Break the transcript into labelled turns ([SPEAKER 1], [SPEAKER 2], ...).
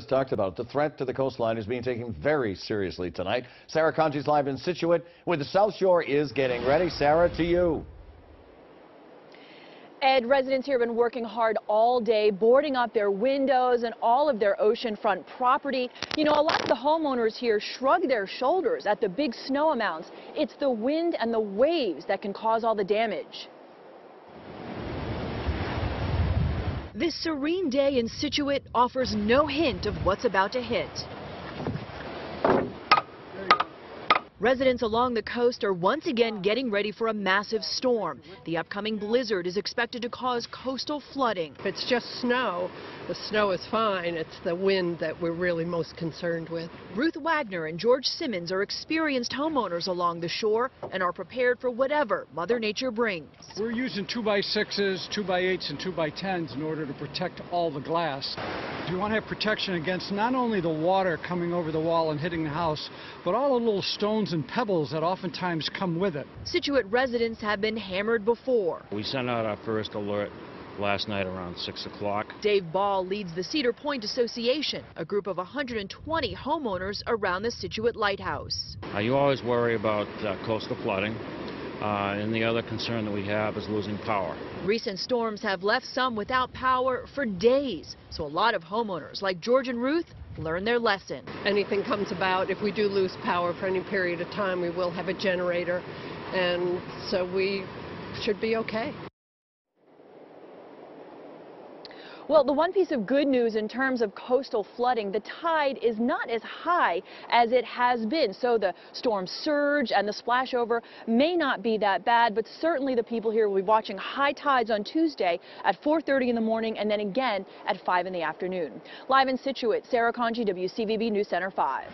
[SPEAKER 1] just talked about. The threat to the coastline is being taken very seriously tonight. Sarah Conji's live in Scituate, where the South Shore is getting ready. Sarah, to you.
[SPEAKER 2] Ed, residents here have been working hard all day, boarding up their windows and all of their oceanfront property. You know, a lot of the homeowners here shrug their shoulders at the big snow amounts. It's the wind and the waves that can cause all the damage. This serene day in Scituate offers no hint of what's about to hit. Residents along the coast are once again getting ready for a massive storm. The upcoming blizzard is expected to cause coastal flooding.
[SPEAKER 3] If it's just snow, the snow is fine. It's the wind that we're really most concerned with.
[SPEAKER 2] Ruth Wagner and George Simmons are experienced homeowners along the shore and are prepared for whatever Mother Nature brings.
[SPEAKER 4] We're using 2x6s, 2x8s, and 2x10s in order to protect all the glass. You want to have protection against not only the water coming over the wall and hitting the house, but all the little stones and pebbles that oftentimes come with it.
[SPEAKER 2] Scituate residents have been hammered before.
[SPEAKER 5] We sent out our first alert last night around 6 o'clock.
[SPEAKER 2] Dave Ball leads the Cedar Point Association, a group of 120 homeowners around the Scituate Lighthouse.
[SPEAKER 5] You always worry about coastal flooding, and the other concern that we have is losing power.
[SPEAKER 2] Recent storms have left some without power for days, so a lot of homeowners like George and Ruth learn their lesson.
[SPEAKER 3] Anything comes about, if we do lose power for any period of time, we will have a generator, and so we should be okay.
[SPEAKER 2] Well, the one piece of good news in terms of coastal flooding, the tide is not as high as it has been. So the storm surge and the splash over may not be that bad, but certainly the people here will be watching high tides on Tuesday at 4:30 in the morning and then again at 5 in the afternoon. Live in Scituate, Sarah Conji, WCVB News Center 5.